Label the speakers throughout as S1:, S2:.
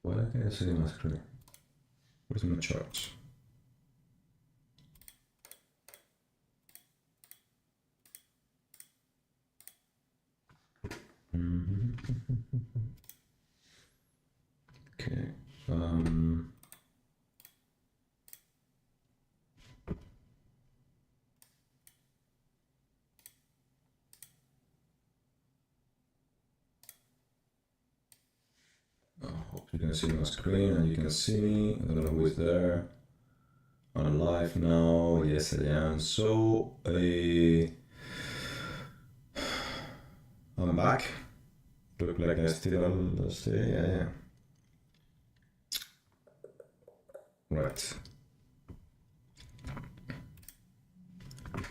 S1: Why can't I see my screen? Where's my charts? Okay. I hope you can see my screen and you can see me. I don't know who is there. I'm live now. Yes, I am. So, I'm back. Look like I still stay. Yeah. Right.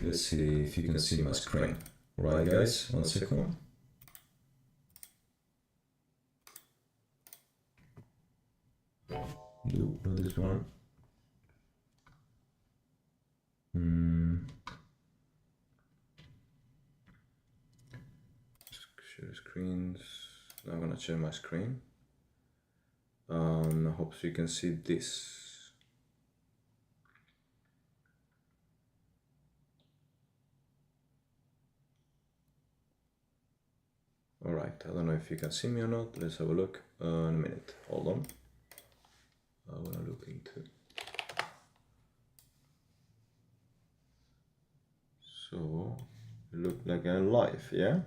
S1: Let's see if you can see my screen. Right, guys? 1 second. No, not this one. Share screens. I'm gonna share my screen. I hope you can see this. All right, I don't know if you can see me or not. Let's have a look in a minute. Hold on. I want to look into. So, it look like I'm live, yeah?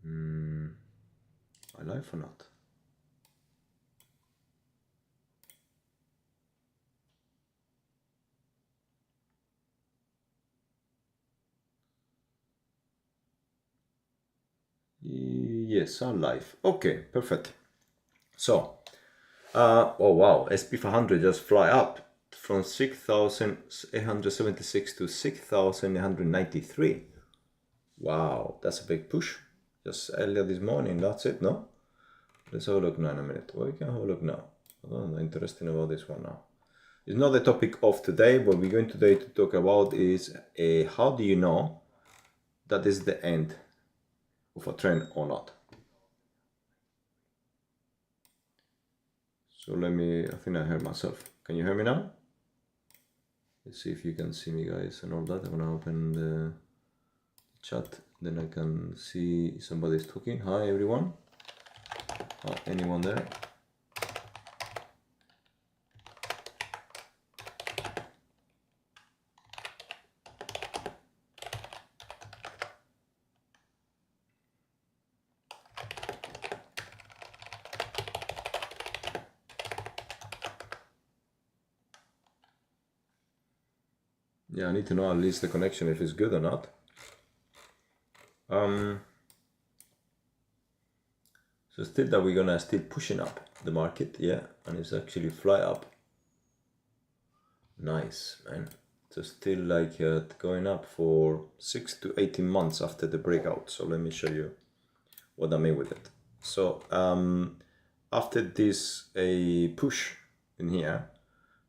S1: Am I live or not? Yes, I'm live. Okay, perfect. So, oh wow, SP500 just fly up from 6,876 to 6,893. Wow, that's a big push. Just earlier this morning, that's it, no? Let's have a look now in a minute. Well, we can have a look now. Oh, interesting about this one now. It's not the topic of today. What we're going today to talk about is how do you know that is the end of a trend or not? So I think I heard myself. Can you hear me now? Let's see if you can see me, guys, and all that. I'm gonna open the chat, then I can see somebody's talking. Hi, everyone. Anyone there? Yeah, I need to know at least the connection if it's good or not. So still that we're gonna still pushing up the market, yeah, and it's actually fly up. Nice, man. So still like going up for 6 to 18 months after the breakout. So let me show you what I mean with it. So after this a push in here,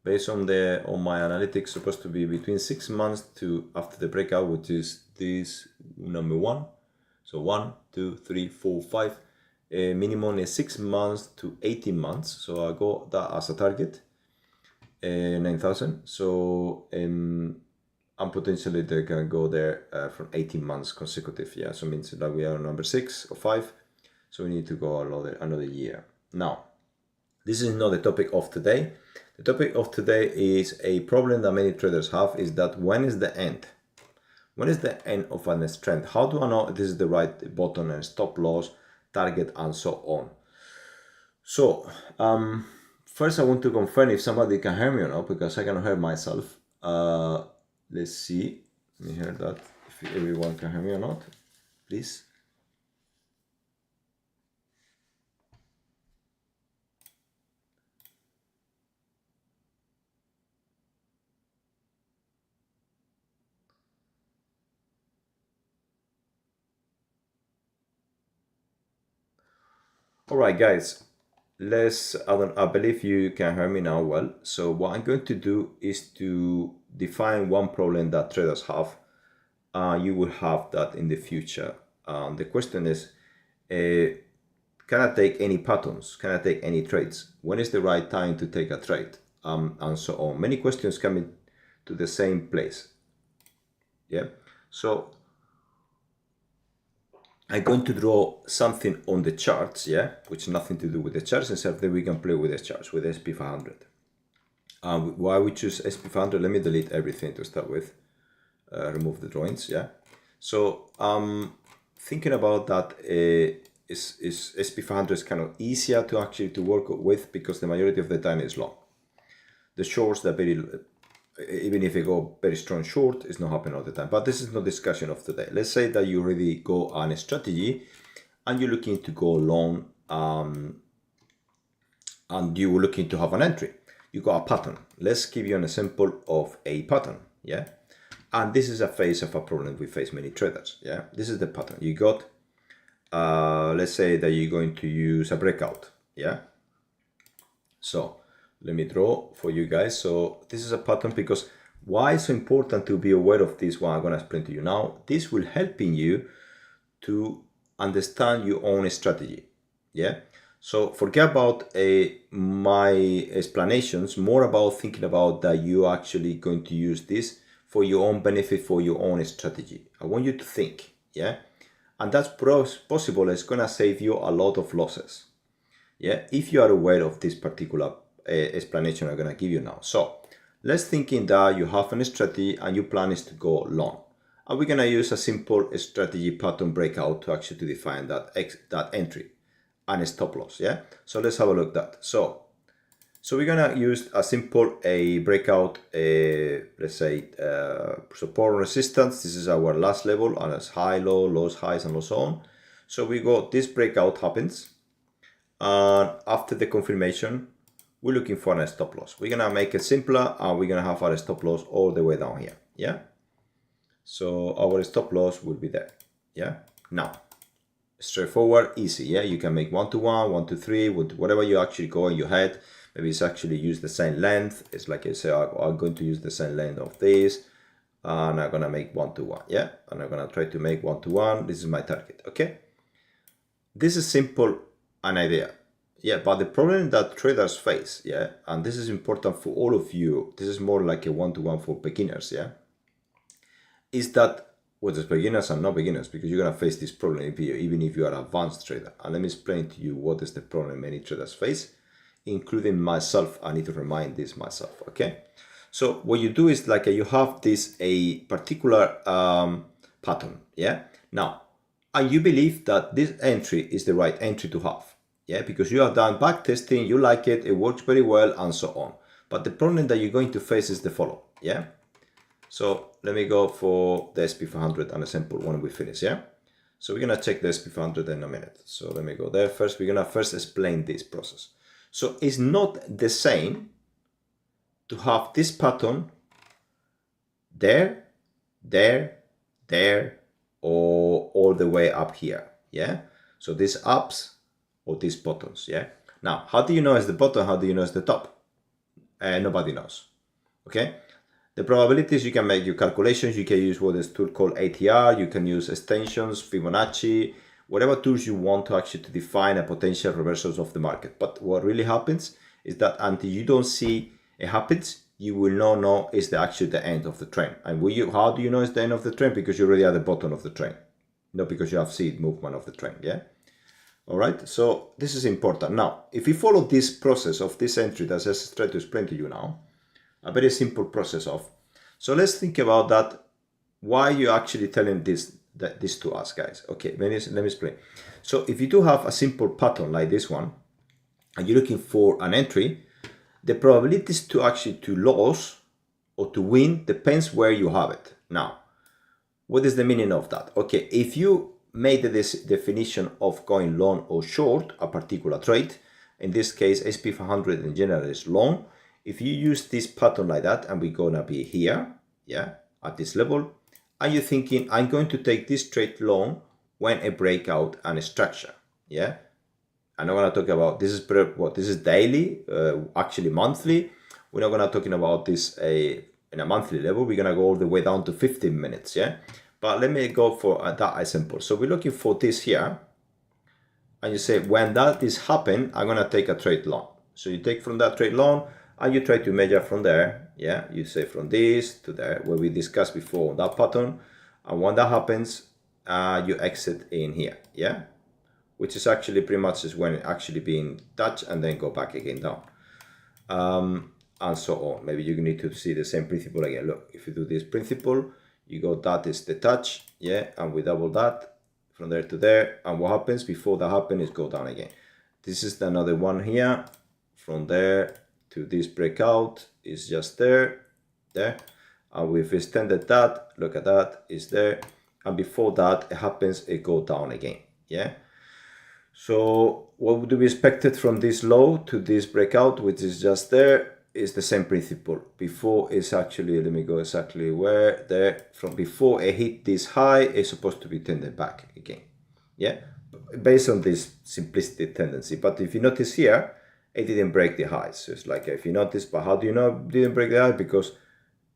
S1: based on my analytics, supposed to be between 6 months to after the breakout, which is this number 1. So 1, 2, 3, 4, 5. Minimum is 6 months to 18 months. So I got that as a target, 9,000. So and potentially they can go there from 18 months consecutive. Yeah, so it means that we are number 6 or 5. So we need to go another year. Now, this is not the topic of today. The topic of today is a problem that many traders have, is that when is the end? When is the end of a trend? How do I know this is the right button and stop loss, target, and so on? So, first I want to confirm if somebody can hear me or not, because I cannot hear myself. Let's see. Let me hear that. If everyone can hear me or not, please. All right, guys. I believe you can hear me now well. So what I'm going to do is to define one problem that traders have. You will have that in the future. The question is, can I take any patterns? Can I take any trades? When is the right time to take a trade? And so on. Many questions coming to the same place. Yeah. So I'm going to draw something on the charts, yeah, which nothing to do with the charts, instead then we can play with the charts with SP500. Why we choose SP500? Let me delete everything to start with. Remove the drawings, yeah. So thinking about that, is SP500 is kind of easier to actually to work with because the majority of the time is long. The shorts, they're very, even if you go very strong short, it's not happening all the time. But this is no discussion of today. Let's say that you already go on a strategy and you're looking to go long, and you're looking to have an entry. You got a pattern. Let's give you an example of a pattern, yeah. And this is a phase of a problem we face many traders, yeah. This is the pattern. You got, let's say that you're going to use a breakout, yeah. So let me draw for you guys. So this is a pattern, because why it's so important to be aware of this one I'm going to explain to you now. This will helping you to understand your own strategy, yeah. So forget about my explanations, more about thinking about that you're actually going to use this for your own benefit, for your own strategy. I want you to think, yeah, and that's possible. It's going to save you a lot of losses, yeah, if you are aware of this particular explanation I'm going to give you now. So let's think in that you have a strategy and your plan is to go long, and we're going to use a simple strategy pattern breakout to actually to define that entry and a stop loss, yeah. So let's have a look at that. So we're going to use a simple breakout, let's say support and resistance. This is our last level, and it's high, low, lows, highs, and so on. So we got this breakout happens, and after the confirmation we're looking for a stop loss. We're gonna make it simpler, and we're gonna have our stop loss all the way down here, yeah. So our stop loss will be there, yeah. Now straightforward, easy, yeah. You can make 1 to 1, 1 to 3, whatever you actually go in your head. Maybe it's actually use the same length. It's like I say, I'm going to use the same length of this, and I'm gonna make 1 to 1, yeah. And I'm gonna try to make 1 to 1. This is my target, okay. This is simple, an idea, yeah. But the problem that traders face, yeah, and this is important for all of you, this is more like a 1-to-1 for beginners, yeah, is that, well, there's beginners and not beginners, because you're gonna face this problem even if you are an advanced trader. And let me explain to you what is the problem many traders face, including myself. I need to remind this myself, okay. So what you do is like you have this a particular pattern, yeah. Now, and you believe that this entry is the right entry to have, yeah, because you have done back testing, you like it, it works very well, and so on. But the problem that you're going to face is the follow, yeah. So let me go for the SP500 and a simple when we finish, yeah. So we're gonna check the SP500 in a minute. So let me go there first. We're gonna first explain this process. So it's not the same to have this pattern there, or all the way up here, yeah. So these ups or these buttons, yeah. Now, how do you know it's the bottom? How do you know it's the top? Nobody knows, okay. The probabilities, you can make your calculations. You can use what is tool called ATR. You can use extensions, Fibonacci, whatever tools you want to actually to define a potential reversals of the market. But what really happens is that until you don't see it happens, you will not know it's actually the end of the trend. And how do you know it's the end of the trend? Because you're already at the bottom of the trend, not because you have seen movement of the trend, yeah? All right, so this is important. Now, if you follow this process of this entry that I just tried to explain to you now, a very simple process of, so let's think about that. Why you actually telling this to us, guys? Okay, let me explain. So if you do have a simple pattern like this one, and you're looking for an entry, the probabilities to actually to lose or to win depends where you have it. Now, what is the meaning of that? Okay, if you made this definition of going long or short a particular trade, in this case SP500 in general is long. If you use this pattern like that, and we're gonna be here, yeah, at this level, and you're thinking, I'm going to take this trade long when a breakout and a structure, yeah. I'm not gonna talk about this is this is daily, actually monthly. We're not gonna talking about this in a monthly level. We're gonna go all the way down to 15 minutes, yeah. But let me go for that example. So we're looking for this here, and you say, when that is happen, I'm gonna take a trade loan. So you take from that trade loan and you try to measure from there. Yeah, you say from this to there, where we discussed before that pattern. And when that happens, you exit in here. Yeah, which is actually pretty much is when it actually being touched and then go back again down. And so on. Maybe you need to see the same principle again. Look, if you do this principle, you go, that is the touch, yeah, and we double that from there to there, and what happens before that happens is go down again. This is another one here, from there to this breakout is just there, and we've extended that, look at that, is there, and before that it happens, it go down again, yeah. So what would be expected from this low to this breakout, which is just there, is the same principle. Before is actually, let me go exactly where, there, from before it hit this high, it's supposed to be tended back again. Yeah, based on this simplistic tendency. But if you notice here, it didn't break the highs. So it's like, if you notice, but how do you know it didn't break the high? Because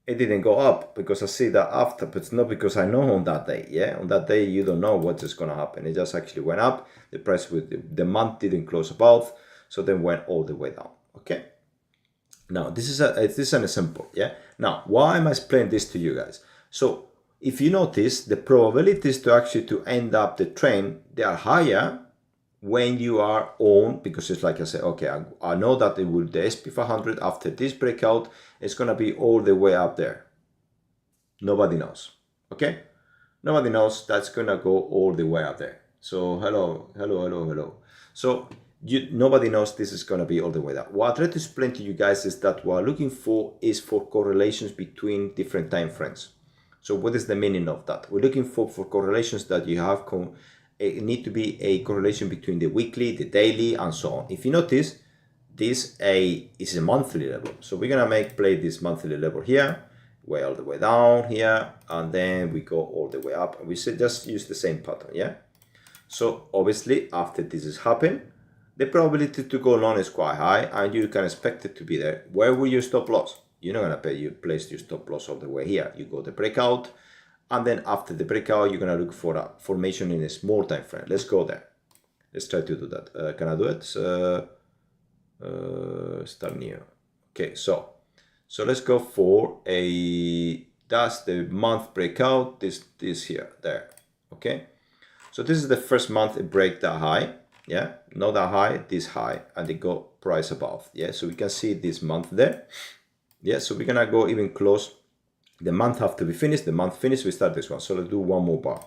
S1: it didn't go up, because I see that after, but it's not because I know on that day. Yeah, on that day you don't know what is going to happen. It just actually went up. The price with the month didn't close above, so then went all the way down. Okay. Now this is an example. Yeah. Now why am I explaining this to you guys? So if you notice, the probabilities to actually to end up the trend, they are higher when you are on, because it's like I say, okay, I know that it will, the SP500 after this breakout is going to be all the way up there. Nobody knows. Okay, nobody knows that's going to go all the way up there. So hello. So nobody knows this is going to be all the way up. What I try to explain to you guys is that what I'm looking for is for correlations between different time frames. So what is the meaning of that? We're looking for correlations that you have, it need to be a correlation between the weekly, the daily, and so on. If you notice, this is a monthly level. So we're gonna play this monthly level here, way all the way down here, and then we go all the way up, and we just use the same pattern, yeah? So obviously, after this has happened, the probability to go long is quite high, and you can expect it to be there. Where will you stop loss? You're not gonna place your stop loss all the way here. You go the breakout, and then after the breakout, you're gonna look for a formation in a small time frame. Let's go there. Let's try to do that. Can I do it? Start new. Okay, so let's go for that's the month breakout. This here, there. Okay, so this is the first month it break that high. Yeah, not that high, this high, and they go price above. Yeah, so we can see this month there. Yeah, so we're gonna go even close. The month have to be finished. The month finished, we start this one. So let's do one more bar.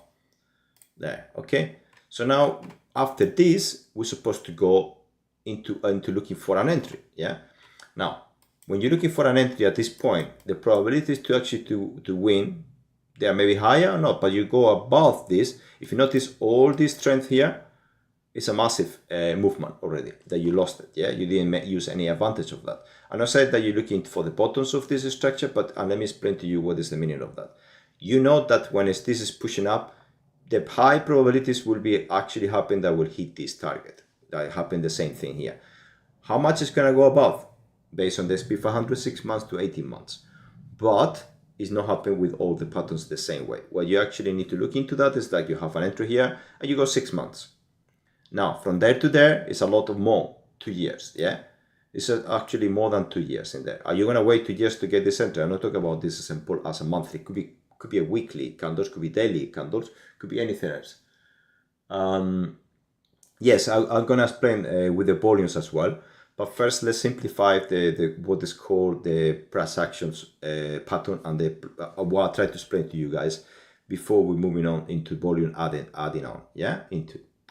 S1: There, okay. So now after this, we're supposed to go into looking for an entry. Yeah. Now, when you're looking for an entry at this point, the probabilities to actually to win, they are maybe higher or not, but you go above this. If you notice all this strength here, it's a massive movement already that you lost it. Yeah, you didn't use any advantage of that. And I said that you're looking for the bottoms of this structure, but let me explain to you what is the meaning of that. You know that when this is pushing up, the high probabilities will be actually happen that will hit this target. That happen the same thing here. How much is gonna go above? Based on the SP500, 6 months to 18 months. But it's not happening with all the patterns the same way. What you actually need to look into that is that you have an entry here and you go 6 months. Now, from there to there is a lot of more, 2 years, yeah? It's actually more than 2 years in there. Are you gonna wait 2 years to get this entry? I'm not talking about this as a monthly. It could be a weekly candles, could be daily candles, could be anything else. Yes, I'm gonna explain with the volumes as well. But first, let's simplify the what is called the price actions pattern and what I try to explain to you guys before we're moving on into volume adding on, yeah,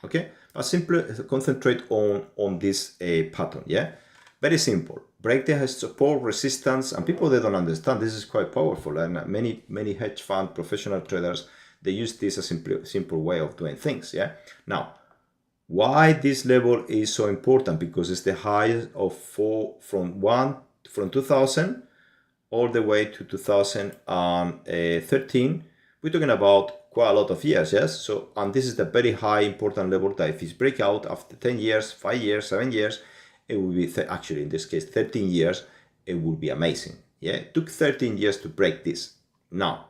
S1: okay. But simply concentrate on this pattern, yeah. Very simple. Break the support, resistance, and people they don't understand this is quite powerful. And many hedge fund professional traders they use this as a simple way of doing things, yeah. Now, why this level is so important? Because it's the highest of from 2000 all the way to 2013. We're talking about quite a lot of years, yes. So, and this is the very high important level that if it's break out after 10 years, 5 years, 7 years, it will be actually in this case 13 years. It will be amazing. Yeah, it took 13 years to break this. Now,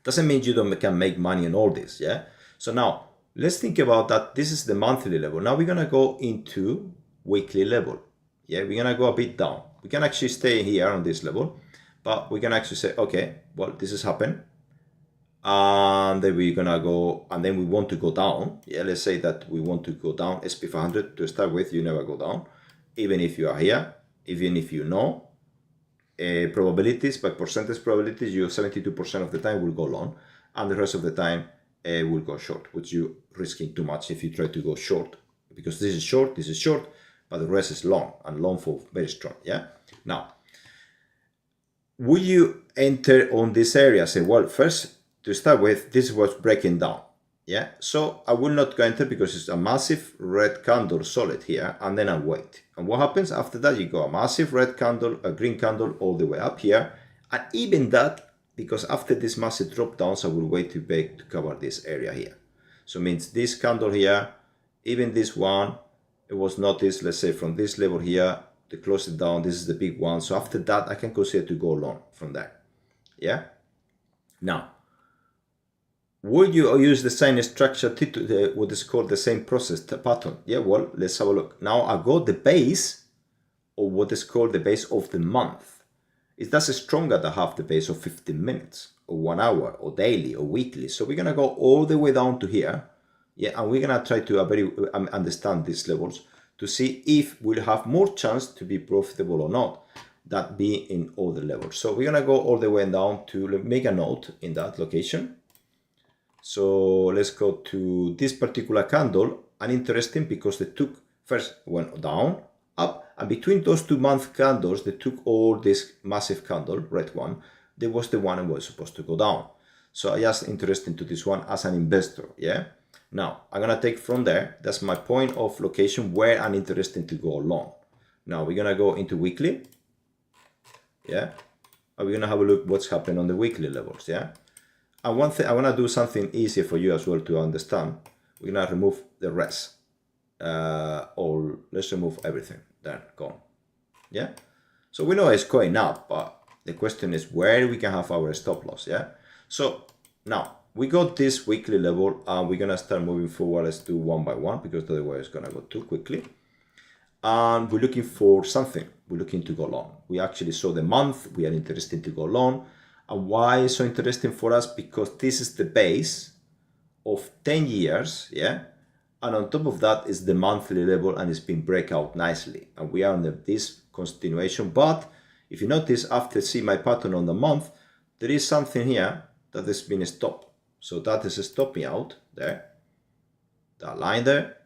S1: doesn't mean you can make money on all this. Yeah. So now let's think about that. This is the monthly level. Now we're gonna go into weekly level. Yeah, we're gonna go a bit down. We can actually stay here on this level, but we can actually say, okay, well, this has happened. And then we're gonna go, and then we want to go down. Yeah, let's say that we want to go down SP500 to start with. You never go down, even if you are here, even if you know probabilities, by percentage probabilities, you 72% of the time will go long, and the rest of the time will go short, which you risking too much if you try to go short, because this is short, but the rest is long, and long for very strong. Yeah. Now, will you enter on this area? Say, well, first to start with, this was breaking down. Yeah. So I will not go enter because it's a massive red candle solid here, and then I wait. And what happens after that? You go a massive red candle, a green candle all the way up here, and even that, because after this massive drop downs, I will wait to break to cover this area here. So it means this candle here, even this one, it was noticed, let's say from this level here, to close it down, this is the big one. So after that, I can consider to go long from there. Yeah. Now, would you use the same structure to what is called the same process pattern? Yeah, well, let's have a look. Now I got the base of what is called the base of the month. It does stronger to have the base of 15 minutes or 1 hour or daily or weekly. So we're gonna go all the way down to here. Yeah, and we're gonna try to understand these levels to see if we'll have more chance to be profitable or not. That be in all the levels. So we're gonna go all the way down to make a note in that location. So let's go to this particular candle, and interesting because they took first went down, up, and between those 2 month candles, they took all this massive candle, red one, there was the one that was supposed to go down. So I just interested to this one as an investor, yeah? Now, I'm gonna take from there, that's my point of location where I'm interested to go long. Now we're gonna go into weekly, yeah? And we're gonna have a look what's happened on the weekly levels, yeah? And one thing, I want to do something easier for you as well to understand. We're going to remove the rest. Or let's remove everything. Then, gone. Yeah? So we know it's going up, but the question is where we can have our stop loss, yeah? So now, we got this weekly level, and we're going to start moving forward. Let's do one by one, because otherwise it's going to go too quickly. And we're looking for something. We're looking to go long. We actually saw the month. We are interested to go long. And why is so interesting for us? Because this is the base of 10 years, yeah? And on top of that is the monthly level, and it's been break out nicely. And we are on this continuation. But if you notice, after see my pattern on the month, there is something here that has been stopped. So that is stopping out there. That line there.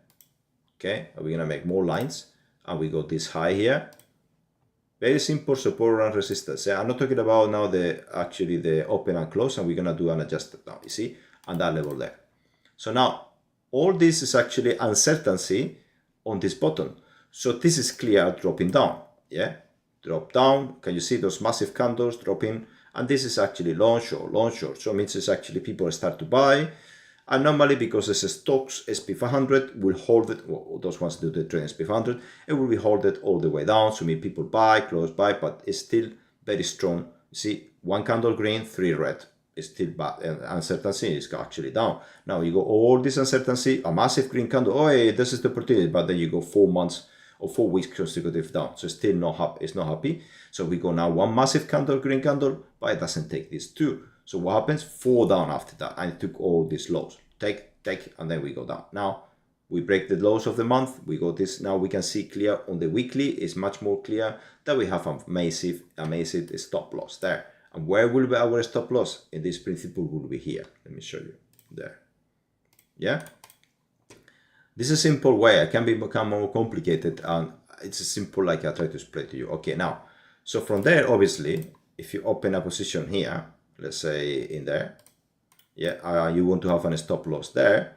S1: Okay, and we're gonna make more lines. And we got this high here. Very simple support and resistance. Yeah, I'm not talking about now actually the open and close, and we're gonna do an adjusted now, you see, and that level there. So now all this is actually uncertainty on this button. So this is clear dropping down. Yeah, drop down. Can you see those massive candles dropping? And this is actually long short. So it means it's actually people start to buy. And normally, because it's a stocks SP500 will hold it, well, those ones do the trade SP500, it will be holded all the way down. So many people buy, close buy, but it's still very strong. You see, 1 candle green, 3 red. It's still bad, and uncertainty is actually down. Now you go all this uncertainty, a massive green candle. Oh, hey, this is the opportunity, but then you go 4 months or 4 weeks consecutive down. So it's still not happy. It's not happy. So we go now 1 massive candle, green candle, but it doesn't take these 2. So what happens? 4 down after that, and it took all these lows. Take, and then we go down. Now we break the lows of the month. We go this. Now we can see clear on the weekly. It's much more clear that we have a massive stop loss there. And where will be our stop loss? In this principle will be here. Let me show you there. Yeah. This is a simple way. It can become more complicated, and it's a simple like I try to explain to you. Okay, now, so from there, obviously, if you open a position here, let's say in there, yeah, you want to have a stop loss there.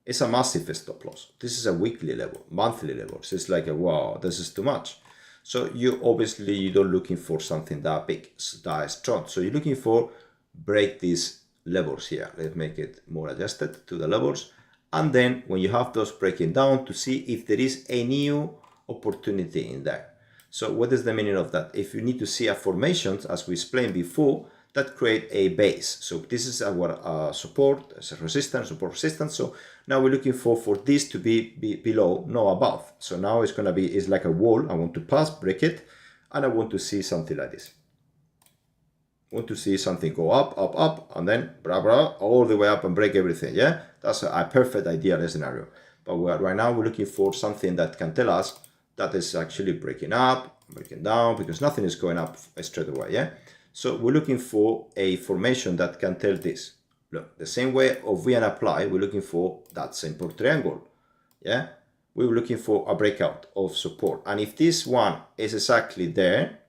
S1: It's a massive stop loss. This is a weekly level, monthly level. So it's like, wow, this is too much. So you obviously, you don't looking for something that big, that strong. So you're looking for break these levels here. Let's make it more adjusted to the levels. And then when you have those breaking down, to see if there is a new opportunity in there. So what is the meaning of that? If you need to see a formation, as we explained before, that create a base. So this is our support, as a resistance, support resistance. So now we're looking for this to be below, no above. So now it's gonna be, it's like a wall. I want to pass, break it, and I want to see something like this. I want to see something go up, up, up, and then blah, blah, all the way up and break everything. Yeah, that's a perfect ideal scenario. But right now we're looking for something that can tell us that is actually breaking up, breaking down, because nothing is going up straight away. Yeah. So we're looking for a formation that can tell this. Look, the same way of we and apply, we're looking for that simple triangle. Yeah, we were looking for a breakout of support. And if this one is exactly there,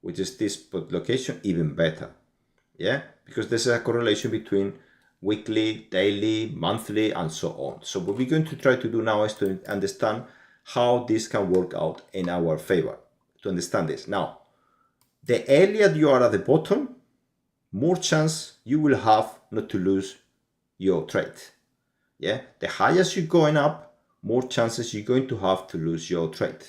S1: which is this location, even better. Yeah, because there's a correlation between weekly, daily, monthly, and so on. So what we're going to try to do now is to understand how this can work out in our favor, to understand this. Now, the earlier you are at the bottom, more chance you will have not to lose your trade. Yeah, the higher you're going up, more chances you're going to have to lose your trade.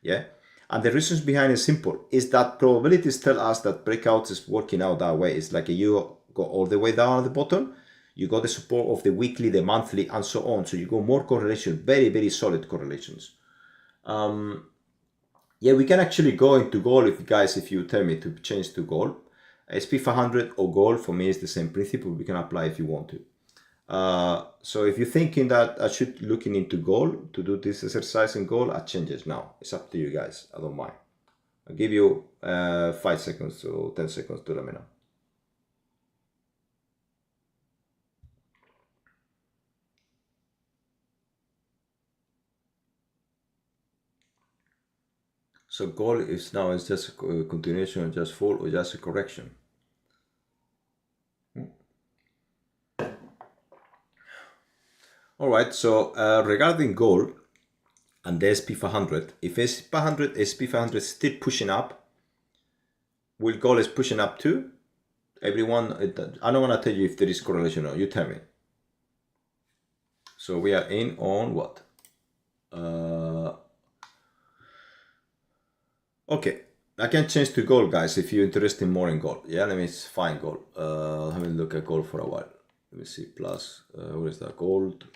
S1: Yeah, and the reasons behind is simple, is that probabilities tell us that breakouts is working out that way. It's like you go all the way down at the bottom, you got the support of the weekly, the monthly, and so on. So you go more correlation, very, very solid correlations. Yeah, we can actually go into gold if you tell me to change to gold. SP500 or gold, for me, is the same principle. We can apply if you want to. So if you're thinking that I should looking into gold to do this exercise in gold, I change it now. It's up to you guys. I don't mind. I'll give you 5 seconds to 10 seconds to let me know. So gold is now is just a continuation of just fall or just a correction. All right, so regarding gold and the SP500, if SP500 is still pushing up, will gold is pushing up too? Everyone, I don't want to tell you if there is correlation or not, you tell me. So we are in on what? Okay, I can change to gold, guys, if you're interested more in gold. Yeah, let me find gold. Have a look at gold for a while. Let me see, plus, where is that gold?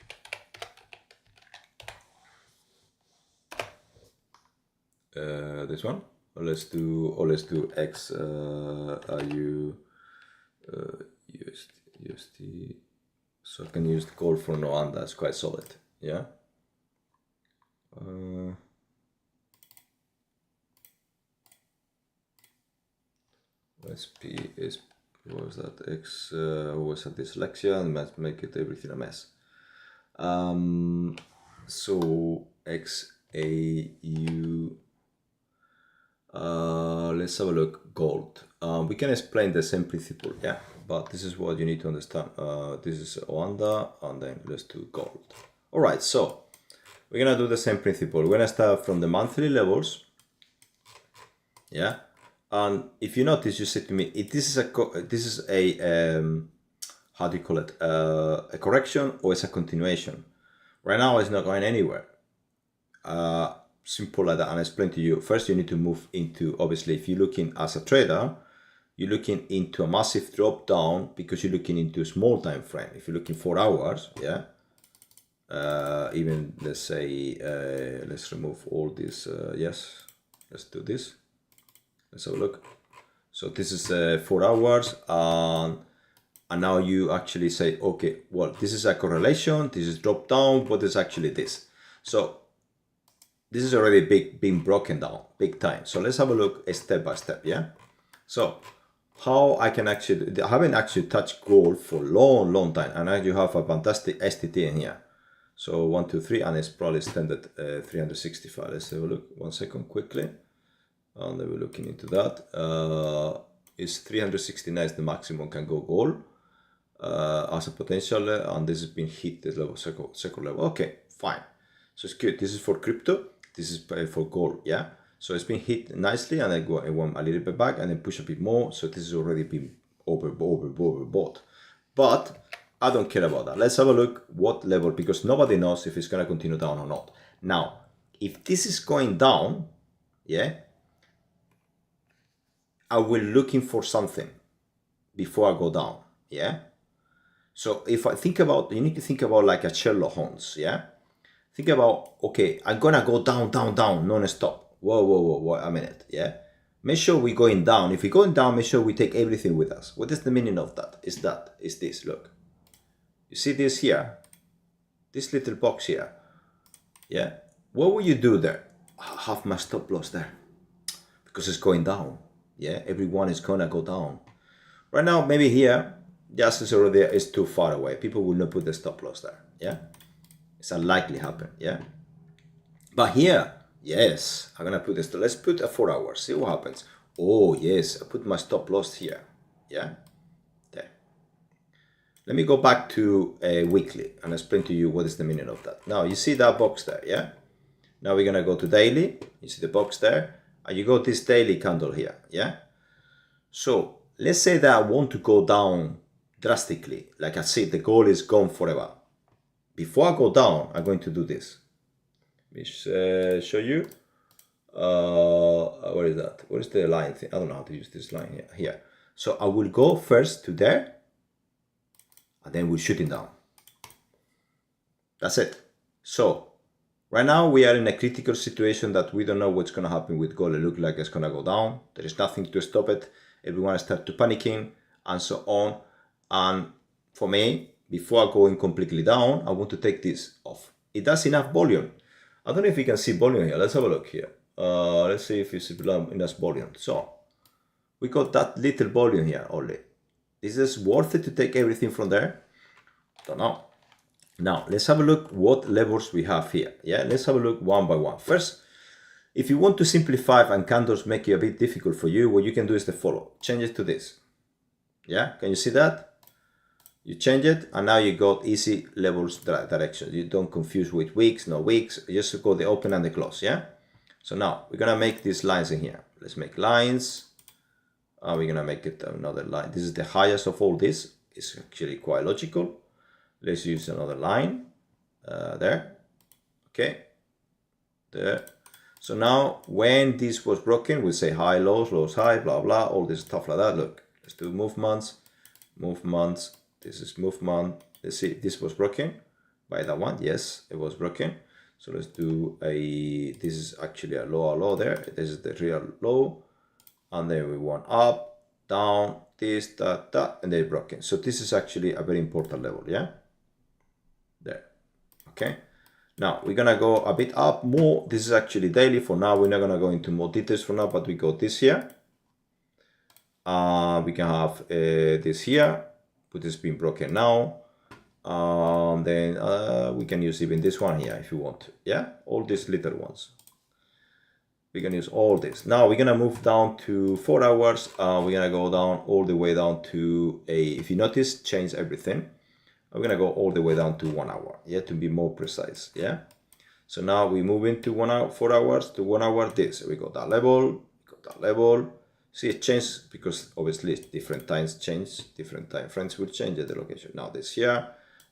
S1: This one? Or let's do X, USD. So I can use the gold for no, and that's quite solid. Yeah. SP is, what was that? X was a dyslexia and let's make it everything a mess. So XAU, let's have a look. Gold. We can explain the same principle, yeah, but this is what you need to understand. This is Oanda, and then let's do gold. All right, so we're gonna do the same principle. We're gonna start from the monthly levels, yeah. And if you notice, you said to me, this is a how do you call it? A correction or it's a continuation. Right now, it's not going anywhere. Simple like that, and I explain to you. First, you need to move into, obviously, if you're looking as a trader, you're looking into a massive drop down because you're looking into a small time frame. If you're looking 4 hours, yeah. Even let's say, let's remove all this. Yes, let's do this. Let's have a look. So this is 4 hours, and now you actually say, okay, well, this is a correlation, this is drop down, what is actually this? So this is already being broken down, big time. So let's have a look step by step, yeah? So how I can actually, I haven't actually touched gold for a long time, and now you have a fantastic STT in here. So 1, 2, 3, and it's probably standard 365. Let's have a look, 1 second quickly. And then we're looking into that. Is 369 is the maximum can go gold as a potential, and this has been hit this level, second level. Okay, fine. So it's good. This is for crypto. This is for gold. Yeah. So it's been hit nicely, and I went a little bit back, and then push a bit more. So this has already been overbought. But I don't care about that. Let's have a look what level, because nobody knows if it's gonna continue down or not. Now, if this is going down, yeah, I will looking for something. before I go down, yeah? So if I think about, you need to think about like a Sherlock Holmes, yeah? Think about, okay, I'm gonna go down, down, down, non-stop. Whoa, a minute, yeah? Make sure we're going down. If we're going down, make sure we take everything with us. What is the meaning of that? Is this, look. You see this here? This little box here, yeah? What will you do there? I have my stop loss there. Because it's going down, yeah? Everyone is gonna go down. Right now, maybe here, just as already there is too far away. People will not put the stop loss there, yeah? It's unlikely happen, yeah? But here, yes, I'm gonna put this, let's put a 4 hours, see what happens. Oh, yes, I put my stop loss here, yeah? There. Let me go back to a weekly and explain to you what is the meaning of that. Now, you see that box there, yeah? Now we're gonna go to daily, you see the box there, and you got this daily candle here, yeah? So, let's say that I want to go down drastically. Like I said, the goal is gone forever. Before I go down, I'm going to do this. Let me show you. Where is that? What is the line thing? I don't know how to use this line here. So I will go first to there, and then we're shooting down. That's it. So right now we are in a critical situation that we don't know what's going to happen with gold. It looks like it's going to go down. There is nothing to stop it. Everyone starts to panicking and so on. And for me, before I go in completely down, I want to take this off. It does enough volume. I don't know if you can see volume here. Let's have a look here. Let's see if it's enough volume. So we got that little volume here only. Is this worth it to take everything from there? Don't know. Now let's have a look what levels we have here. Yeah, let's have a look one by one. First, if you want to simplify and candles make it a bit difficult for you, what you can do is the follow. Change it to this. Yeah, can you see that? You change it, and now you got easy levels direction. You don't confuse with weeks, no weeks. You just go the open and the close, yeah? So now we're gonna make these lines in here. Let's make lines. We're gonna make it another line. This is the highest of all this. It's actually quite logical. Let's use another line there. Okay, there. So now when this was broken, we say high, lows, lows, high, blah, blah, all this stuff like that. Look, let's do movements. This is movement. Let's see, this was broken by that one. Yes, it was broken. So let's do this is actually a low there. This is the real low. And then we want up, down, this, that, and they're broken. So this is actually a very important level, yeah? There, okay? Now we're gonna go a bit up more. This is actually daily for now. We're not gonna go into more details for now, but we got this here. We can have this here, but it's been broken now. Then we can use even this one here if you want to. Yeah, all these little ones. We can use all this. Now we're gonna move down to 4 hours. We're gonna go down all the way down to if you notice, change everything. We're gonna go all the way down to 1 hour. Yeah, to be more precise. Yeah. So now we move into 1 hour, 4 hours to 1 hour. This we got that level. See, it changed because obviously different times change, different time frames will change the location. Now this here.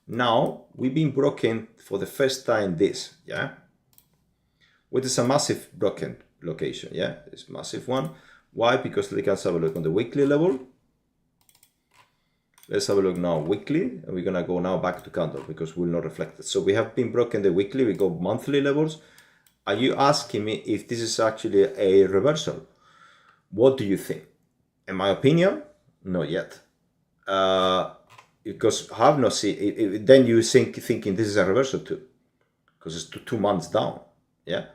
S1: Now we've been broken for the first time this, yeah? Which is a massive broken location, yeah? It's a massive one. Why? Because we can have a look on the weekly level. Let's have a look now weekly, and we're gonna go now back to candle because we'll not reflect it. So we have been broken the weekly, we go monthly levels. Are you asking me if this is actually a reversal? What do you think? In my opinion, not yet. Because I have not seen, then you thinking this is a reversal too, because it's 2 months down, yeah?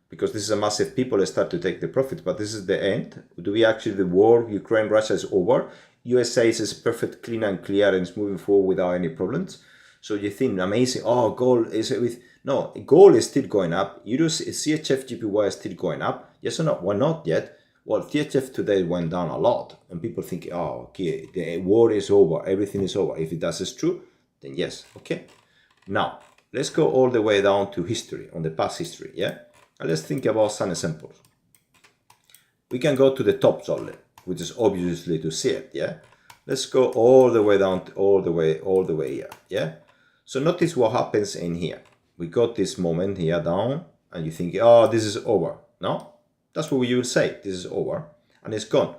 S1: Because this is a massive, people start to take the profit, but this is the end. Do we actually, the war, Ukraine, Russia is over. USA is perfect, clean and clear and it's moving forward without any problems. So you think amazing, oh, gold is with, no, gold is still going up. You do CHF GPY is still going up. Yes or no? Why not yet? Well, CHF today went down a lot and people think, oh, okay, the war is over, everything is over. If that is true, then yes, okay. Now, let's go all the way down to history, on the past history, yeah? And let's think about some examples. We can go to the top only, which is obviously to see it, yeah? Let's go all the way down, all the way here, yeah? So notice what happens in here. We got this moment here down and you think, oh, this is over, no? That's what you will say, this is over, and it's gone.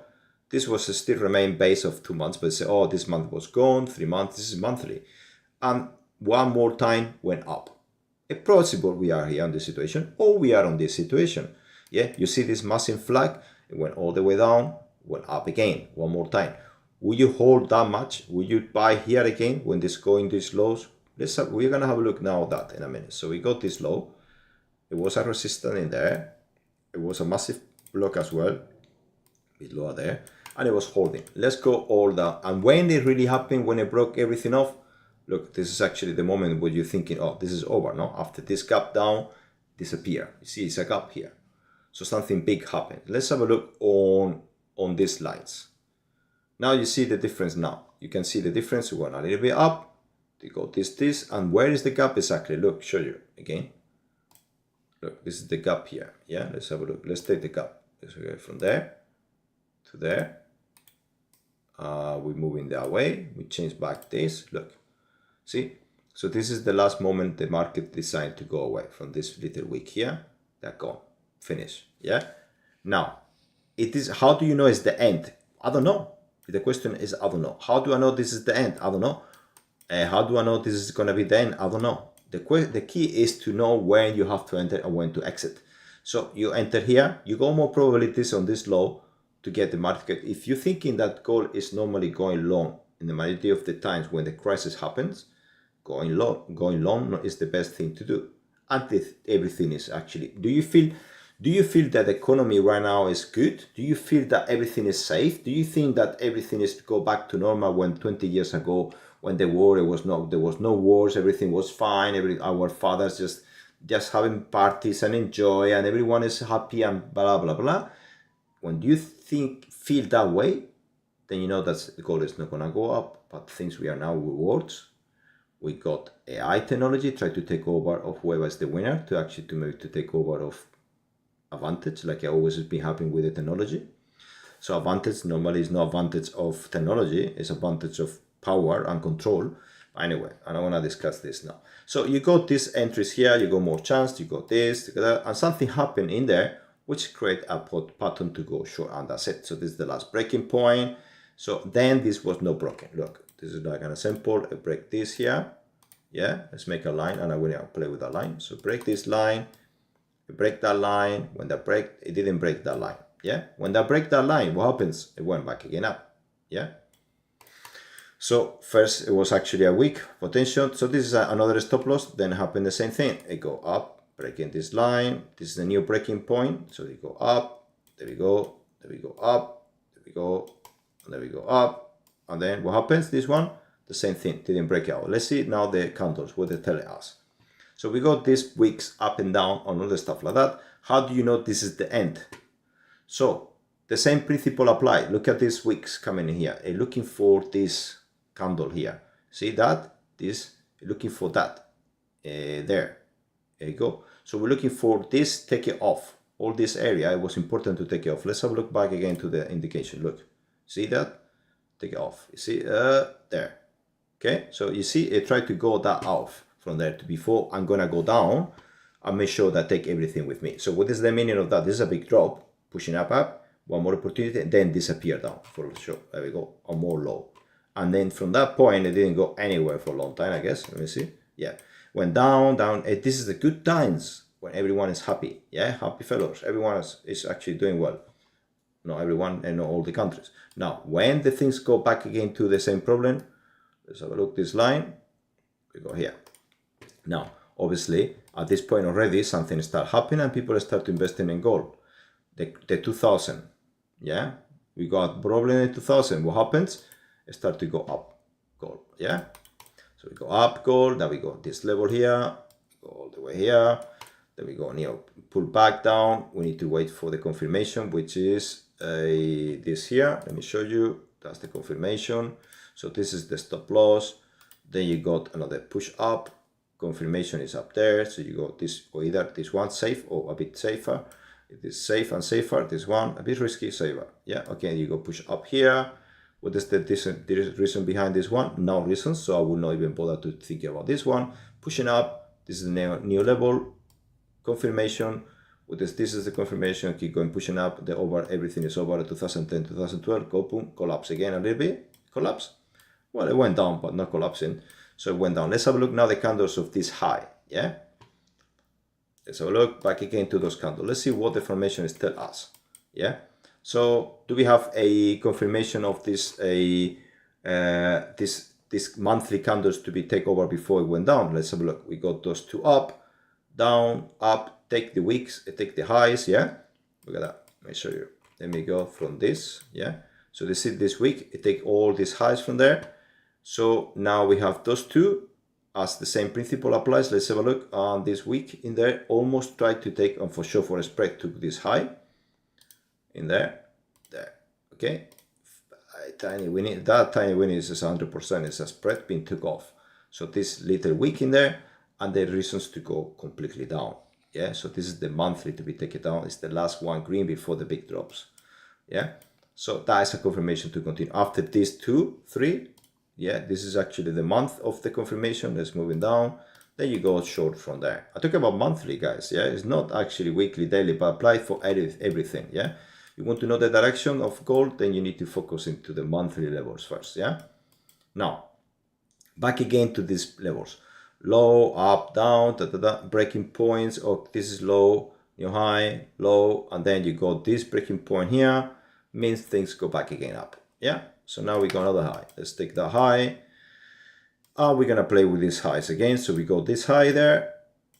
S1: this was still remain base of 2 months, but say, oh, this month was gone, 3 months, this is monthly. And one more time went up. It's possible we are here on this situation, or we are on this situation. Yeah, you see this massive flag, it went all the way down, went up again, one more time. Will you hold that much? Will you buy here again when this going this lows? We're gonna have a look now at that in a minute. So we got this low. It was a resistance in there. It was a massive block as well, a bit lower there, and it was holding. Let's go all down. And when it really happened, when it broke everything off, look, this is actually the moment where you're thinking, oh, this is over, no? After this gap down, disappear. You see, it's a gap here. So something big happened. Let's have a look on these lines. Now you see the difference now. You can see the difference. We went a little bit up. They go this, and where is the gap exactly? Look, show you again. Look, this is the gap here. Yeah, let's have a look. Let's take the gap. Let's go from there to there. We're moving that way. We change back this. Look, see? So this is the last moment the market decided to go away from this little wick here. That gone. Finish. Yeah. Now, it is. How do you know it's the end? I don't know. The question is, I don't know. How do I know this is the end? I don't know. How do I know this is gonna be the end? I don't know. The key is to know when you have to enter and when to exit. So you enter here. You go more probabilities on this low to get the market. If you're thinking that gold is normally going long, in the majority of the times when the crisis happens, going long is the best thing to do. Until everything is actually. Do you feel that the economy right now is good? Do you feel that everything is safe? Do you think that everything is to go back to normal when 20 years ago, when there was no wars, everything was fine, our fathers just having parties and enjoy, and everyone is happy and blah blah blah? When you feel that way, then you know that the gold is not gonna go up, but things we are now rewards. We got AI technology try to take over of whoever is the winner to take over of advantage, like I always has been happening with the technology. So advantage normally is not advantage of technology, it's advantage of power and control. Anyway, I don't want to discuss this now. So you got these entries here, you got more chance, you got this, you got that, and something happened in there which create a pattern to go short, and that's it. So this is the last breaking point. So then this was not broken. Look, this is like an example. I break this here. Yeah, let's make a line, and I will play with that line. So break this line, break that line. When that break, it didn't break that line. Yeah, when that break that line, what happens? It went back again up. Yeah. So first it was actually a weak potential. So this is another stop loss. Then happened the same thing. It go up, breaking this line. This is the new breaking point. So they go up. There we go. There we go up. There we go. And there we go up. And then what happens? This one, the same thing. Didn't break out. Let's see now the candles. What they're telling us. So we got these wicks up and down and all the stuff like that. How do you know this is the end? So the same principle apply. Look at these wicks coming in here. Looking for this candle here. See that? This, looking for that. There you go. So we're looking for this, take it off. All this area, it was important to take it off. Let's have a look back again to the indication. Look, see that? Take it off. You see, there. Okay, so you see, it tried to go that off from there to before I'm gonna go down and make sure that I take everything with me. So what is the meaning of that? This is a big drop, pushing up, one more opportunity, and then disappear down for the show. There we go, or more low. And then from that point, it didn't go anywhere for a long time, I guess. Let me see. Yeah, went down. This is the good times when everyone is happy. Yeah, happy fellows. Everyone is actually doing well. Not everyone and not all the countries. Now, when the things go back again to the same problem, let's have a look this line. We go here. Now, obviously, at this point already, something start happening and people start investing in gold. The 2000, yeah, we got problem in 2000. What happens? It start to go up, gold, yeah. So we go up gold. Then we go this level here, go all the way here. Then we go pull back down. We need to wait for the confirmation, which is this here. Let me show you. That's the confirmation. So this is the stop loss. Then you got another push up. Confirmation is up there. So you got this, or either this one safe or a bit safer. It is safe and safer. This one a bit risky, safer. Yeah. Okay. You go push up here. What is the reason behind this one? No reason. So I will not even bother to think about this one. Pushing up. This is the new level. Confirmation. with this is the confirmation, keep going, pushing up, the over, everything is over, 2010, 2012, go boom, collapse again a little bit, collapse. Well, it went down, but not collapsing. So it went down. Let's have a look now the candles of this high, yeah? Let's have a look back again to those candles. Let's see what the formation is tell us, yeah? So do we have a confirmation of this, this monthly candles to be take over before it went down? Let's have a look. We got those two up, down, up, take the wicks, take the highs, yeah? Look at that. Let me show you. Let me go from this, yeah? So this is this week, it take all these highs from there. So now we have those two, as the same principle applies. Let's have a look on this week in there, almost tried to take, and for sure for a spread, took this high in there, okay? Tiny winning, that tiny winning is 100%, it's a spread being took off. So this little wick in there, and the reasons to go completely down, yeah? So this is the monthly to be taken down, it's the last one green before the big drops, yeah? So that is a confirmation to continue. After these 2, 3, yeah, this is actually the month of the confirmation. Let's moving down. Then you go short from there. I talk about monthly, guys. Yeah, it's not actually weekly, daily, but apply for everything. Yeah, you want to know the direction of gold, then you need to focus into the monthly levels first. Yeah. Now, back again to these levels: low, up, down, breaking points. Oh, this is low, new high, low, and then you got this breaking point here. Means things go back again up. Yeah. So now we got another high. Let's take the high. We're gonna play with these highs again. So we got this high there,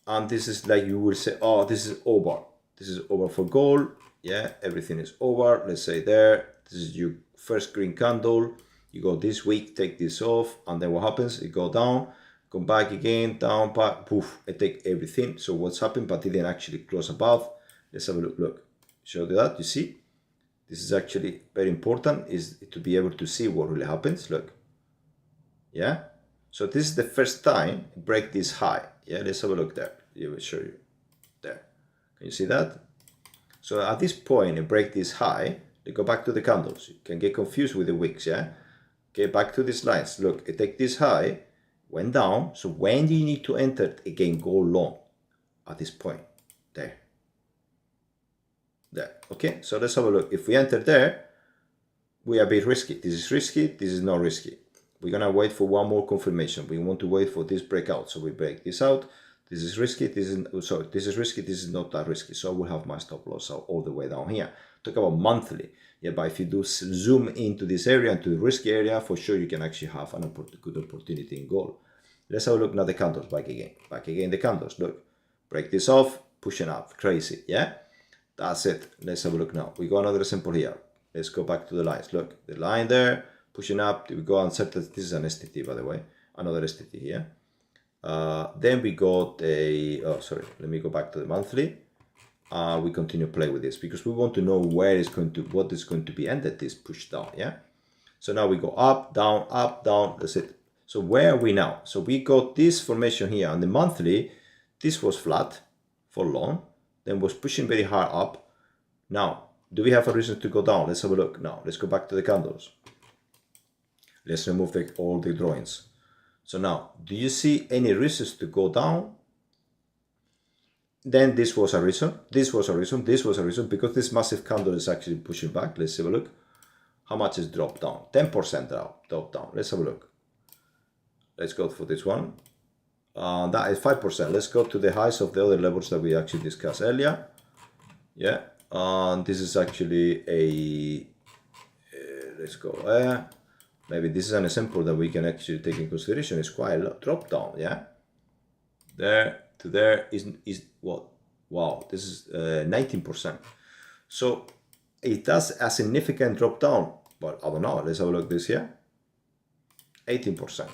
S1: and this is like you will say, oh, this is over. This is over for gold. Yeah, everything is over. Let's say there. This is your first green candle. You go this week, take this off, and then what happens? It go down, come back again, down, back, poof. It take everything. So what's happened? But it didn't actually close above. Let's have a look. Look, show you that. You see? This is actually very important, is to be able to see what really happens. Look, yeah. So this is the first time break this high. Yeah, let's have a look there. I will show you there. Can you see that? So at this point, it break this high. They go back to the candles. You can get confused with the wicks. Yeah. Okay, back to these lines. Look, it take this high, went down. So when do you need to enter again? Go long at this point there. There. Okay, so let's have a look. If we enter there, we are a bit risky. This is risky, this is not risky. We're gonna wait for one more confirmation. We want to wait for this breakout. So we break this out. This is risky, this is sorry, this is risky, this is not that risky. So I will have my stop loss out all the way down here. Talk about monthly. Yeah, but if you do zoom into this area, into the risky area, for sure you can actually have a good opportunity in gold. Let's have a look now the candles back again. Back again the candles. Look, break this off, pushing up, crazy, yeah? That's it. Let's have a look now. We got another example here. Let's go back to the lines. Look, the line there, pushing up. We go on certain. This is an STT, by the way. Another STT here. Then we got a. Oh, sorry. Let me go back to the monthly. We continue play with this because we want to know where is going to, what is going to be ended. This push down. Yeah. So now we go up, down, up, down. That's it. So where are we now? So we got this formation here on the monthly. This was flat for long. Then was pushing very hard up. Now, do we have a reason to go down? Let's have a look. Now, let's go back to the candles. Let's remove all the drawings. So now, do you see any reasons to go down? Then this was a reason. This was a reason. This was a reason because this massive candle is actually pushing back. Let's have a look. How much is dropped down? 10% drop down. Let's have a look. Let's go for this one. That is 5%. Let's go to the highs of the other levels that we actually discussed earlier. Yeah, this is actually a, let's go there. Maybe this is an example that we can actually take in consideration. It's quite a lot drop down, yeah? There to there is what? Wow, this is 19%. So it does a significant drop down, but I don't know. Let's have a look this here. 18%.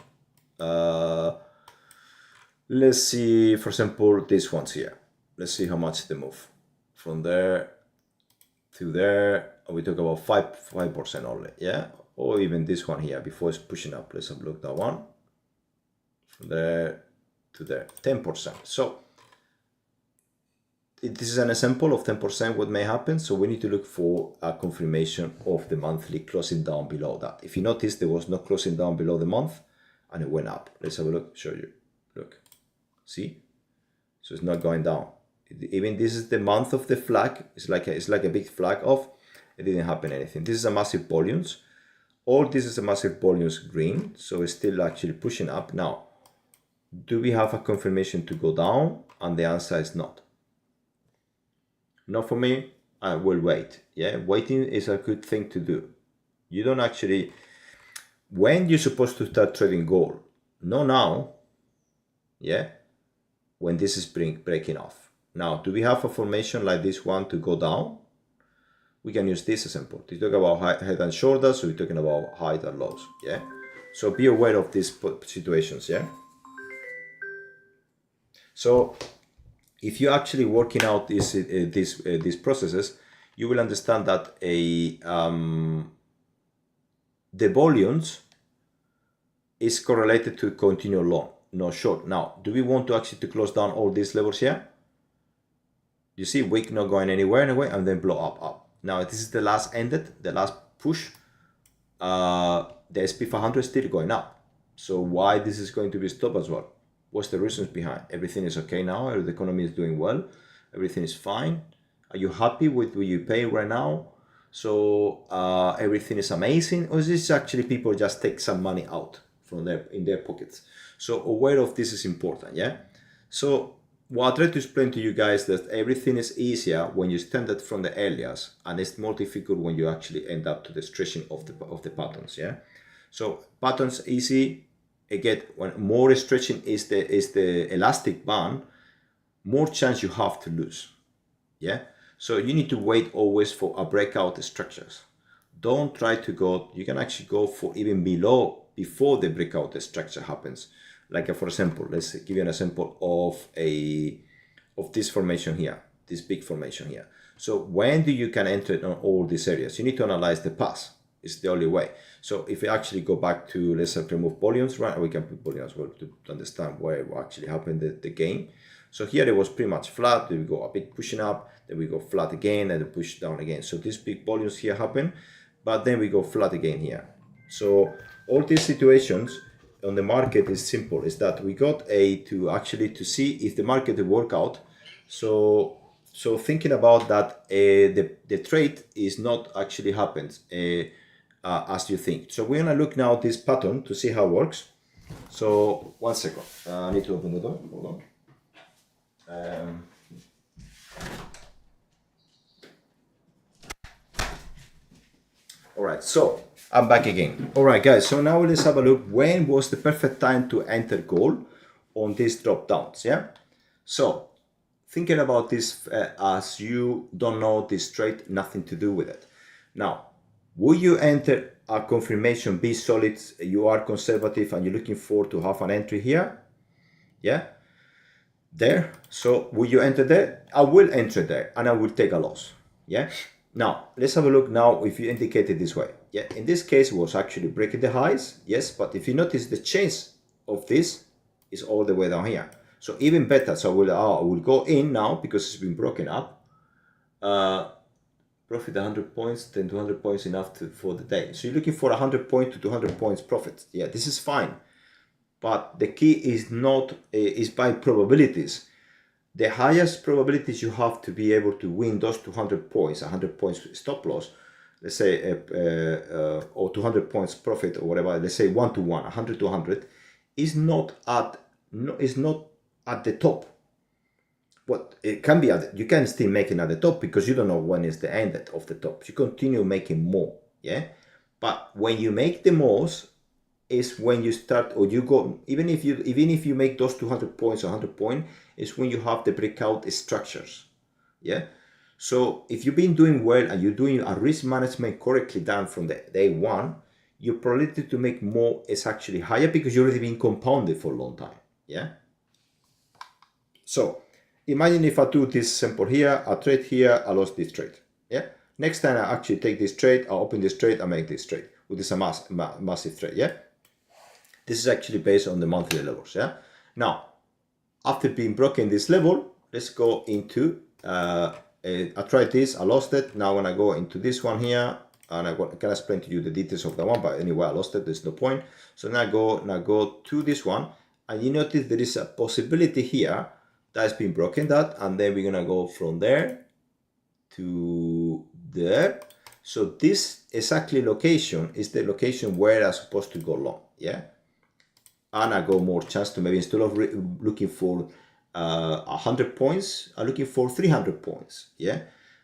S1: Let's see, for example, these ones here. Let's see how much they move. From there to there, we talk about 5% only, yeah? Or even this one here, before it's pushing up. Let's have a look at that one. From there to there, 10%. So this is an example of 10% what may happen. So we need to look for a confirmation of the monthly closing down below that. If you notice, there was no closing down below the month and it went up. Let's have a look, show you. Look, see? So it's not going down. Even this is the month of the flag. It's like a big flag of it didn't happen anything. This is a massive volumes, or this is a massive volumes green. So it's still actually pushing up. Now, do we have a confirmation to go down? And the answer is not. Not for me. I will wait. Yeah, waiting is a good thing to do. You don't actually, when you're supposed to start trading gold, not now. Yeah, when this is breaking off. Now, do we have a formation like this one to go down? We can use this example. We talk about head and shoulders, so we're talking about height and lows. Yeah, so be aware of these situations. Yeah. So if you're actually working out these processes, you will understand that the volumes is correlated to continue long, not short. Now, do we want to actually to close down all these levels here? You see wick not going anywhere, and then blow up. Now, this is the last ended, the last push. The SP500 is still going up. So why this is going to be stopped as well? What's the reasons behind? Everything is okay now. The economy is doing well. Everything is fine. Are you happy with what you pay right now? So everything is amazing, or is this actually people just take some money out from in their pockets? So aware of this is important. Yeah. So what I try to explain to you guys that everything is easier when you stand it from the areas, and it's more difficult when you actually end up to the stretching of the patterns. Yeah. So patterns easy. Again, when more stretching is the elastic band, more chance you have to lose. Yeah. So you need to wait always for a breakout structures. Don't try to go. You can actually go for even below before the breakout structure happens. Like for example, let's give you an example of this formation here, this big formation here. So when do you can enter on all these areas? You need to analyze the past. It's the only way. So if we actually go back to, let's remove volumes, right? We can put volumes as well to understand where what actually happened the game. So here it was pretty much flat. Then we go a bit pushing up, then we go flat again, and then push down again. So these big volumes here happen, but then we go flat again here. So all these situations on the market is simple. Is that we got to see if the market will work out. So thinking about that, the trade is not actually happens as you think. So we're gonna look now at this pattern to see how it works. So 1 second, I need to open the door. Hold on. All right, so I'm back again. All right, guys, so now let's have a look. When was the perfect time to enter gold on these drop downs? Yeah. So thinking about this as you don't know this trade, nothing to do with it. Now, will you enter a confirmation, be solid, you are conservative and you're looking for to have an entry here? Yeah. There. So will you enter there? I will enter there and I will take a loss. Yeah. Now let's have a look now if you indicate it this way. Yeah. In this case it was actually breaking the highs. Yes. But if you notice the change of this is all the way down here. So even better. So I will go in now because it's been broken up. Profit 100 points, then 200 points enough for the day. So you're looking for 100 points to 200 points profit. Yeah. This is fine. But the key is not is by probabilities. The highest probabilities you have to be able to win those 200 points, 100 points stop loss, let's say, or 200 points profit or whatever. Let's say 1 to 1, 100 to 100, is not at the top. But it can be you can still make it at the top because you don't know when is the end of the top. You continue making more, yeah. But when you make the most, is when you start or you go, even if you make those 200 points or 100 points, is when you have the breakout structures. Yeah. So if you've been doing well and you're doing a risk management correctly done from the day one, your probability to make more is actually higher because you've already been compounded for a long time. Yeah. So imagine if I do this simple here, I trade here, I lost this trade. Yeah. Next time I actually take this trade, I open this trade, I make this trade. With this a massive trade. Yeah. This is actually based on the monthly levels. Yeah. Now, after being broken this level, let's go into, I tried this, I lost it. Now when I go into this one here, and I can explain to you the details of that one, but anyway, I lost it, there's no point. So now go to this one, and you notice there is a possibility here That's been broken, that, and then we're gonna go from there to there. So this exactly location is the location where I'm supposed to go long, yeah? And I go more chance to maybe instead of looking for 100 points, I'm looking for 300 points, yeah?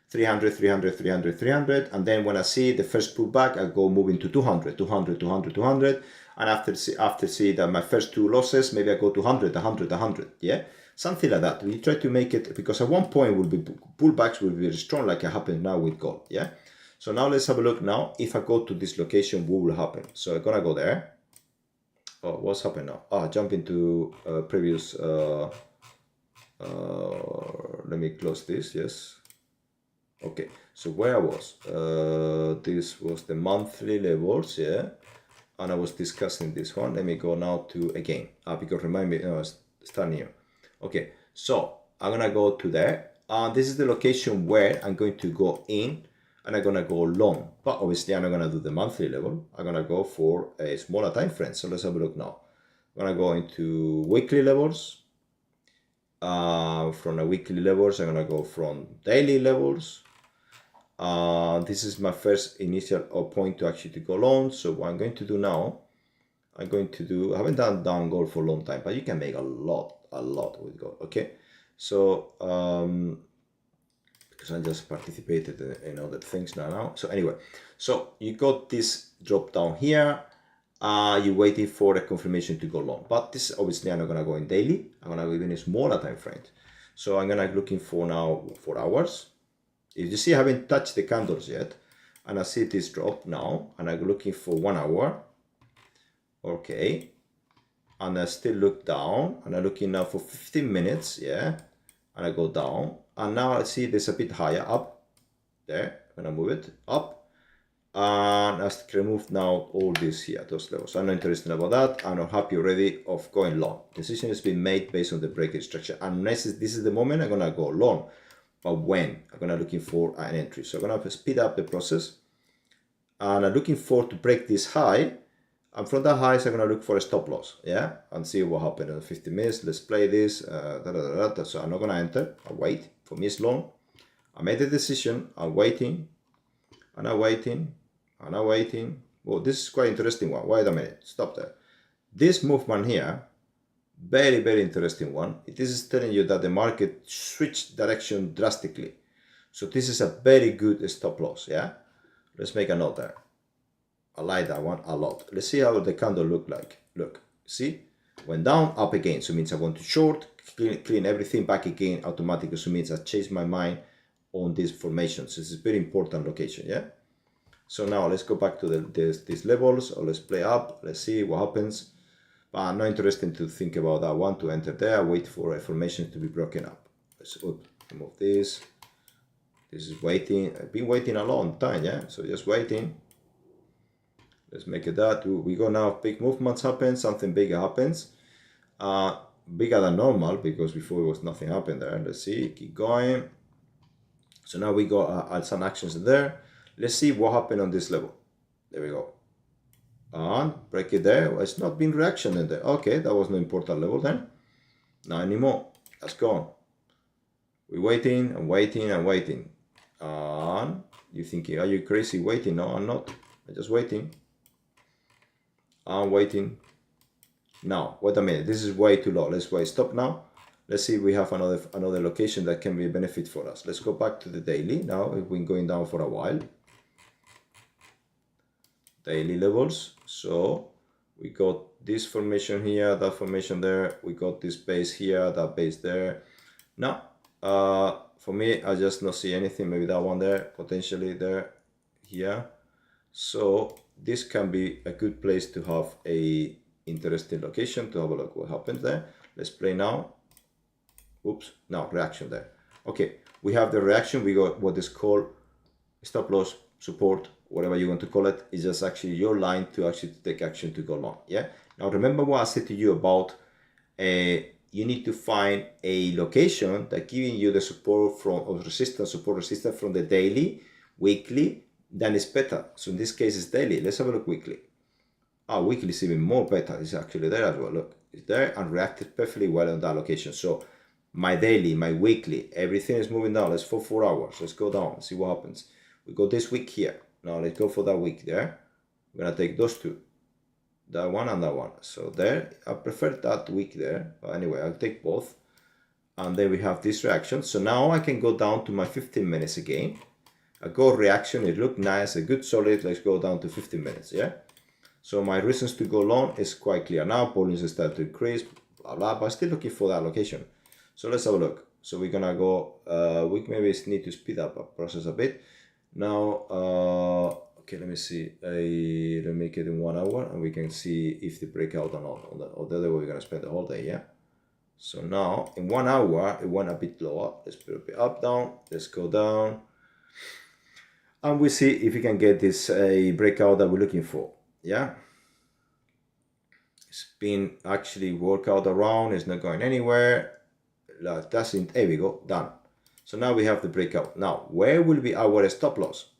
S1: 300, 300, 300, 300, and then when I see the first pullback, I go moving to 200, 200, 200, 200, and after see that my first two losses, maybe I go to 100, 100, 100, yeah? Something like that. We try to make it, because at one point will be pullbacks will be very strong, like it happened now with gold, yeah? So now let's have a look now. If I go to this location, what will happen? So I'm gonna go there. Oh, what's happened now? Jump into previous, let me close this, yes. Okay, so where I was, this was the monthly levels, yeah, and I was discussing this one. Let me go now to again, because remind me, start new. Okay, so I'm gonna go to there, and this is the location where I'm going to go in, and I'm gonna go long, but obviously I'm not gonna do the monthly level. I'm gonna go for a smaller time frame. So let's have a look now. I'm gonna go into weekly levels. From the weekly levels, I'm gonna go from daily levels. This is my first initial point to actually to go long. So what I'm going to do now, I haven't done down gold for a long time, but you can make a lot with gold. Okay, so because I just participated in other things now. So anyway, so you got this drop down here. You're waiting for a confirmation to go long, but this obviously I'm not gonna go in daily. I'm gonna go in a smaller time frame. So I'm gonna looking for now 4 hours. If you see, I haven't touched the candles yet, and I see this drop now, and I'm looking for 1 hour. Okay, and I still look down, and I'm looking now for 15 minutes, yeah, and I go down, and now I see this a bit higher up there. When I move it up, and I remove now all this here, those levels. I'm not interested about that. I'm not happy already of going long. Decision has been made based on the breaking structure, and this is the moment I'm gonna go long. But when I'm gonna looking for an entry, so I'm gonna speed up the process, and I'm looking for to break this high, and from that high, so I'm gonna look for a stop loss, yeah, and see what happened in 50 minutes. Let's play this. So I'm not gonna enter. I wait. For me, it's long. I made the decision. I'm waiting, and I'm waiting, and I'm waiting. Well, this is quite interesting one. Wait a minute. Stop there. This movement here. Very, very interesting one. This is telling you that the market switched direction drastically. So this is a very good stop loss, yeah? Let's make a note there. I like that one a lot. Let's see how the candle look like. Look, see? Went down, up again. So it means I want to short, clean everything back again automatically. So it means I changed my mind on these formations. This is a very important location, yeah? So now let's go back to these levels, or let's play up. Let's see what happens. But I'm not interested to think about that one to enter there. Wait for a formation to be broken up. Let's remove this. This is waiting. I've been waiting a long time, yeah? So just waiting. Let's make it that. We go now, big movements happen, something bigger happens. Bigger than normal, because before it was nothing happened there. Let's see, keep going. So now we got some actions there. Let's see what happened on this level. There we go. And break it there. Well, it's not been reaction in there. Okay, that was no important level then. Not anymore. That's gone. We're waiting and waiting and waiting. And you're thinking, are you crazy waiting? No, I'm not. I'm just waiting. I'm waiting. Now, wait a minute. This is way too low. Let's wait. Stop now. Let's see if we have another location that can be a benefit for us. Let's go back to the daily. Now, we've been going down for a while. Daily levels. So we got this formation here, that formation there. We got this base here, that base there. Now, for me, I just not see anything. Maybe that one there, potentially there, here. So this can be a good place to have a interesting location to have a look what happens there. Let's play now. Oops, now reaction there. Okay, we have the reaction. We got what is called stop loss, support, whatever you want to call it. Is just actually your line to actually take action to go long. Yeah. Now remember what I said to you about you need to find a location that giving you the support from or resistance, support resistance from the daily, weekly, then it's better. So in this case it's daily. Let's have a look weekly. Weekly is even more better. It's actually there as well. Look, it's there and reacted perfectly well on that location. So my daily, my weekly, everything is moving down. Let's for 4 hours. Let's go down, see what happens. We go this week here. Now let's go for that week there. We're gonna take those two, that one and that one. So there, I prefer that week there. But anyway, I'll take both. And then we have this reaction. So now I can go down to my 15 minutes again. A gold reaction, it looked nice, a good solid. Let's go down to 15 minutes, yeah? So my reasons to go long is quite clear now. Volumes start to increase, blah, blah, but still looking for that location. So let's have a look. So we're gonna go, we maybe need to speed up our process a bit. Now, okay, let me see. Let me make it in 1 hour and we can see if the breakout or not. Or the other way, we're gonna spend the whole day, yeah? So now in 1 hour, it went a bit lower. Let's put a bit up, down. Let's go down. And we see if we can get this breakout that we're looking for. Yeah. It's been actually work out around. It's not going anywhere. That's in, there we go, done. So now we have the breakout. Now, where will be our stop loss?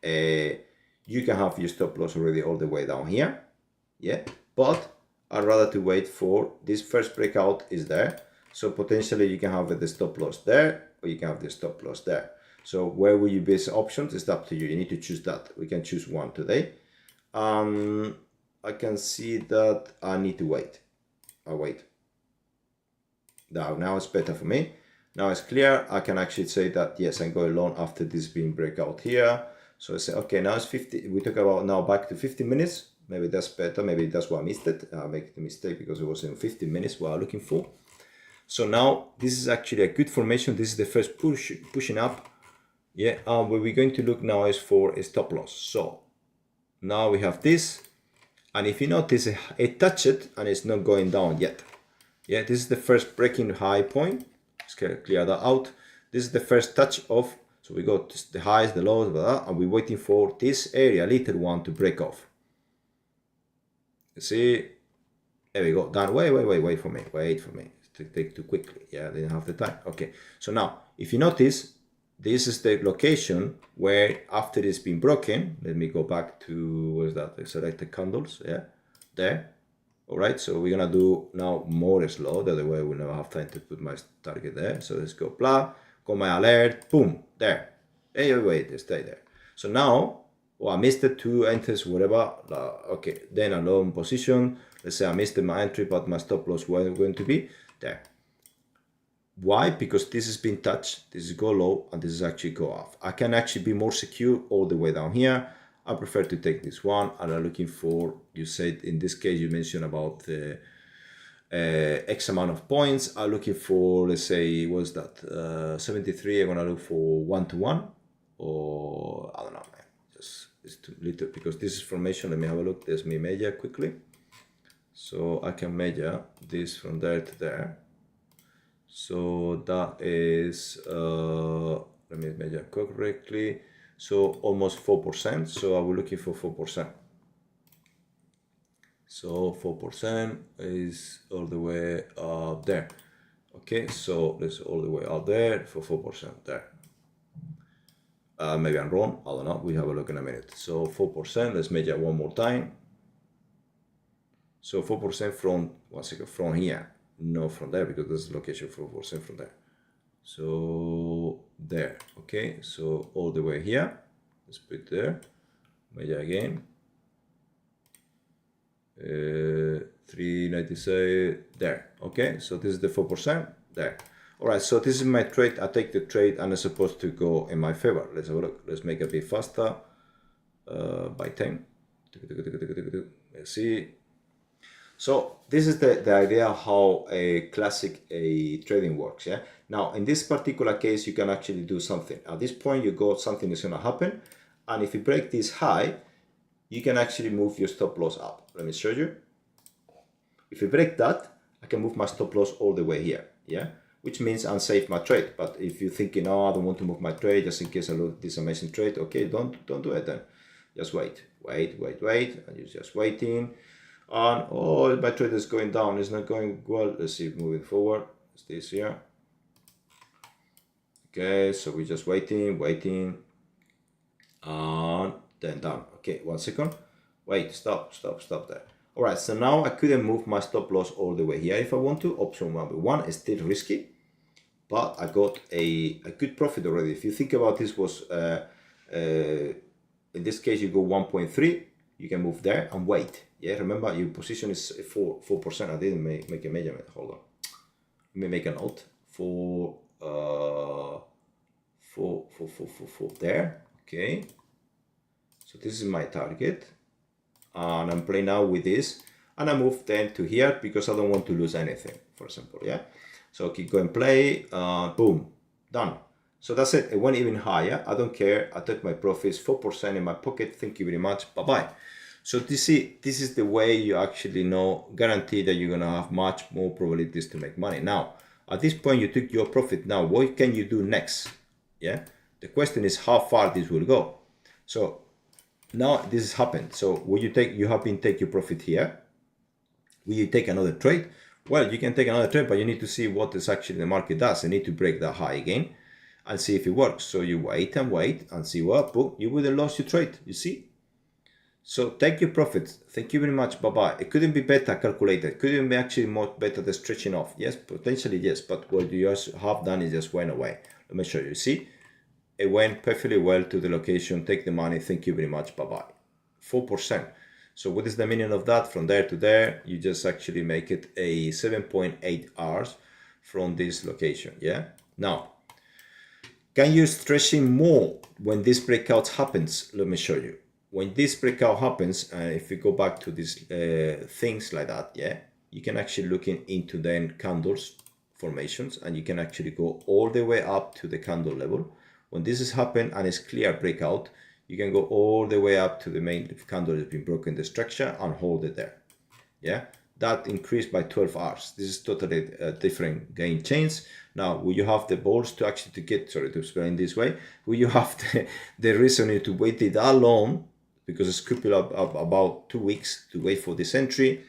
S1: You can have your stop loss already all the way down here. Yeah. But I'd rather to wait for this first breakout is there. So potentially you can have the stop loss there, or you can have the stop loss there. So where will you base options? It's up to you. You need to choose that. We can choose one today. I can see that I need to wait. I'll wait. Now it's better for me. Now it's clear. I can actually say that yes, I'm going long after this being breakout here. So I say, okay, now it's 50. We talk about now back to 15 minutes. Maybe that's better. Maybe that's why I missed it. I make the mistake because it was in 15 minutes what I'm looking for. So now this is actually a good formation. This is the first pushing up. Yeah, what we're going to look now is for a stop loss. So now we have this, and if you notice, it touched it and it's not going down yet. Yeah, this is the first breaking high point. Let's clear that out. This is the first touch of, so we got the highs, the lows, blah, blah, and we're waiting for this area, little one, to break off. You see, there we go, done. Wait for me, to take too quickly. Yeah, I didn't have the time. Okay, so now, if you notice, this is the location where after it's been broken, let me go back to, where's that? I select the candles, yeah, there. All right, so we're gonna do now more slow, the other way we'll never have time to put my target there. So let's go, blah, got my alert, boom, there. Hey, wait, stay there. So now, I missed it, 2 enters, whatever, okay, then a long position. Let's say I missed my entry, but my stop loss was going to be there. Why? Because this has been touched, this is go low, and this is actually go off. I can actually be more secure all the way down here. I prefer to take this one, and I'm looking for, you said in this case, you mentioned about the X amount of points. I'm looking for, let's say, what's that, 73, I'm gonna look for 1-to-1, or I don't know, man, just it's too little, because this is formation. Let me have a look. There's me measure quickly. So I can measure this from there to there. So that is, let me measure correctly. So almost 4%. So I was looking for 4%. So 4% is all the way up there. Okay, so let's all the way out there for 4% there. Maybe I'm wrong. I don't know. We have a look in a minute. So 4%. Let's measure one more time. So 4% from, one second, from here. No, from there, because this is location for 4% from there. So there, okay, so all the way here, let's put there, measure again, 397, there, okay, so this is the 4%, there. All right, so this is my trade. I take the trade and it's supposed to go in my favor. Let's have a look. Let's make it a bit faster, by 10. Let's see. So this is the idea how a classic trading works. Yeah. Now in this particular case, you can actually do something. At this point, you got something is going to happen, and if you break this high, you can actually move your stop loss up. Let me show you. If you break that, I can move my stop loss all the way here. Yeah, which means unsave my trade. But if you're thinking, oh, I don't want to move my trade just in case I lose this amazing trade, okay, don't do it then. Just wait, and you're just waiting. And oh, my trade is going down, it's not going well. Let's see, moving forward, it's this here. Okay, so we're just waiting, and then down. Okay, 1 second. Wait, stop there. All right, so now I couldn't move my stop loss all the way here if I want to. Option number 1 is still risky. but I got a good profit already. If you think about this was, in this case, you go 1.3, you can move there and wait. Yeah, remember your position is 4%. I didn't make a measurement. Hold on. Let me make a note for there. Okay. So this is my target, and I'm playing now with this, and I move then to here because I don't want to lose anything, for example. Yeah. So keep going, play, boom, done. So that's it. It went even higher. I don't care. I took my profits, 4% in my pocket. Thank you very much. Bye-bye. So this is the way you actually know, guarantee that you're gonna have much more probabilities to make money. Now, at this point, you took your profit. Now, what can you do next? Yeah. The question is how far this will go. So now this has happened. So will you take your profit here? Will you take another trade? Well, you can take another trade, but you need to see what is actually the market does. You need to break that high again and see if it works. So you wait and see what, boom, you would have lost your trade, you see? So take your profits. Thank you very much. Bye-bye. It couldn't be better calculated. Couldn't be actually more better the stretching off. Yes, potentially yes, but what you have done is just went away. Let me show you. See? It went perfectly well to the location. Take the money. Thank you very much. Bye-bye. 4%. So what is the meaning of that? From there to there, you just actually make it a 7.8 hours from this location. Yeah. Now, can you stretching more when this breakout happens? Let me show you. When this breakout happens, if we go back to these things like that, yeah, you can actually look into then candles formations, and you can actually go all the way up to the candle level. When this has happened and it's clear breakout, you can go all the way up to the main candle has been broken the structure and hold it there. Yeah, that increased by 12 hours. This is totally different game chains. Now, will you have the balls to actually to explain this way? Will you have the reasoning to wait it that long? Because it's couple up about 2 weeks to wait for this entry.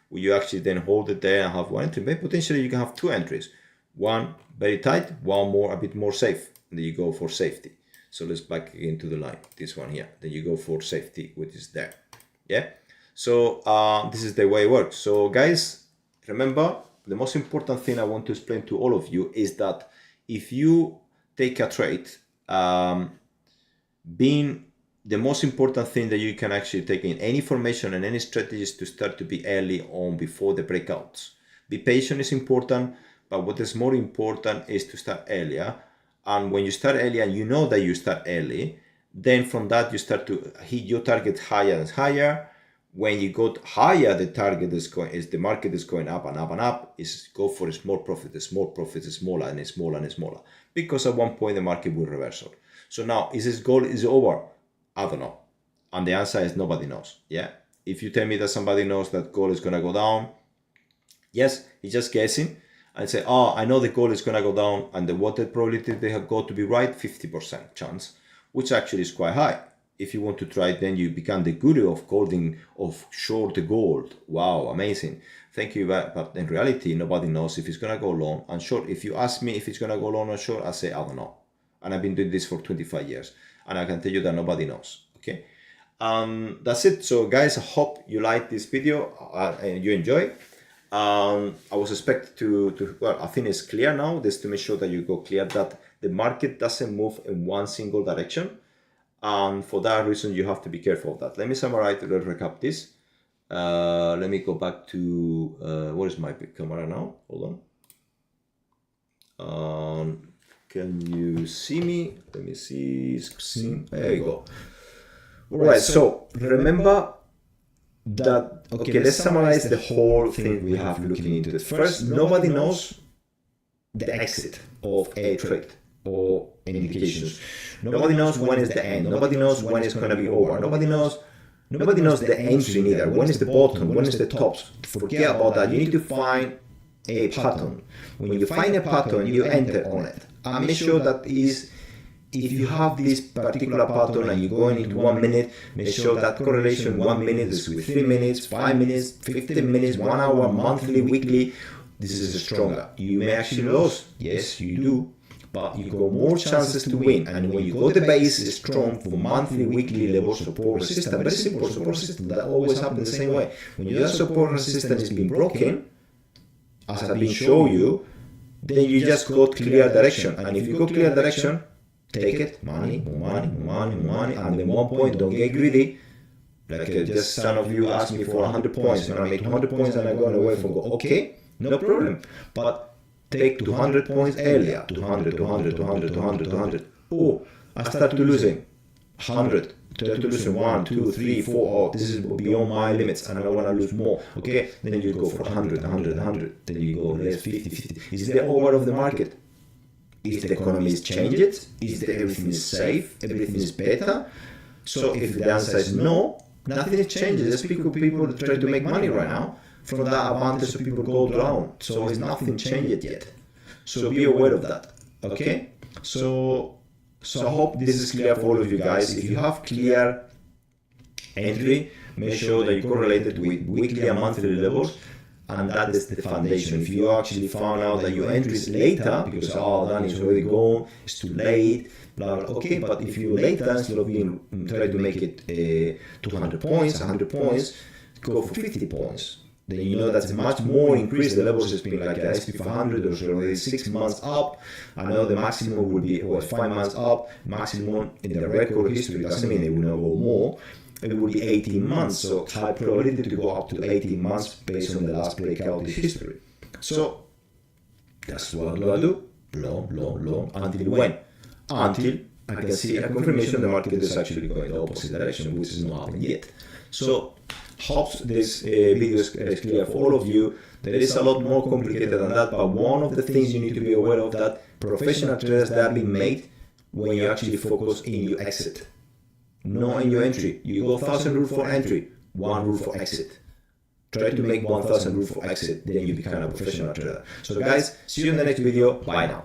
S1: Will you actually then hold it there and have one entry? Maybe potentially you can have two entries. One very tight, one more a bit more safe. And then you go for safety. So let's back into the line. This one here. Then you go for safety, which is there. Yeah. So this is the way it works. So guys, remember, the most important thing I want to explain to all of you is that if you take a trade, being the most important thing that you can actually take in any formation and any strategies to start to be early on before the breakouts. Be patient is important, but what is more important is to start earlier. And when you start early and you know that you start early, then from that you start to hit your target higher and higher. When you go higher, the target is the market is going up and up and up. Is go for a small profit, smaller and smaller and smaller. Because at one point the market will reversal. So now is this goal is over? I don't know. And the answer is nobody knows. Yeah. If you tell me that somebody knows that gold is gonna go down, yes, he's just guessing. And say, oh, I know the gold is gonna go down, and what the probability they have got to be right, 50% chance, which actually is quite high. If you want to try it, then you become the guru of holding, of short the gold. Wow, amazing. Thank you. But in reality, nobody knows if it's gonna go long and short. If you ask me if it's gonna go long or short, I say, I don't know. And I've been doing this for 25 years. And I can tell you that nobody knows. Okay. That's it. So guys, I hope you like this video and you enjoy. I was expected to well, I think it's clear now, just to make sure that you go clear that the market doesn't move in one single direction. And for that reason, you have to be careful of that. Let me summarize, let's recap this. Let me go back to, where is my camera now? Hold on. Can you see me? Let me see. There you go. All right. So remember that. Okay. Let's summarize the whole thing we have looking into it. First, nobody knows the exit of a trade or indications. Nobody knows when is the end. Nobody knows when it's going to be over. Nobody knows the entry neither. When is the bottom? When is the top? Forget about that. You need to find a pattern. When you find a pattern, you enter on it. And make sure that is, if you have this particular pattern and you're going into 1 minute, make sure that correlation 1 minute is with 3 minutes, 5 minutes, 15 minutes, 1 hour, monthly, weekly. This is stronger. You may actually lose. Yes, you do. But you got more chances to win. And when you go the base is strong for monthly, weekly level support resistance. Very simple support resistance. That always happens the same way. When your support resistance is being broken, as I've been showing you, then you just got clear direction. And if you go clear direction, take it, money, more money, more money, more money, and then 1 point, don't get greedy. Like just some of you ask me for 100 points, and I make 200 points and I go away for go, okay, no problem. But take 200 points earlier, 200, 200, 200, 200, 200. Oh, I start to losing 100. To losing 1, 2, 3, 4. Oh, this is beyond my limits and I want to lose more. Okay, then you go for 100, 100, 100. Then you go less, 50, 50. Is the over of the market? Is the economy is changed? Is the everything is safe? Everything is better? So if the answer is no, nothing is changed. There's people try to make money right now. From that advantage, people go down. So it's nothing changed yet. So be aware of that. Okay? So I hope this is clear for all of you guys. If you have clear entry, make sure that you correlate it with weekly and monthly levels, and that is the foundation. If you actually found out that your entry is later, because then it's already gone, it's too late, blah, blah, okay, but if you're later, instead of try to make it 200 points, 100 points, go for 50 points. Then you know that's a much more increase. The levels has been like SP 500 or so already 6 months up. I know the maximum would be 5 months up. Maximum in the record history doesn't mean it will not go more. It would be 18 months. So high probability to go up to 18 months based on the last breakout in history. So that's what I do. Long until when? Until I can see a confirmation the market is actually going the opposite direction, which is not happened yet. So hope this video is clear for all of you. There is a lot more complicated than that, but one of the things you need to be aware of that professional traders that are being made when you actually focus in your exit, not in your entry. You go 1,000 rule for entry, 1 rule for exit. Try to make 1,000 rule for exit, then you become a professional trader. So guys, see you in the next video. Bye now.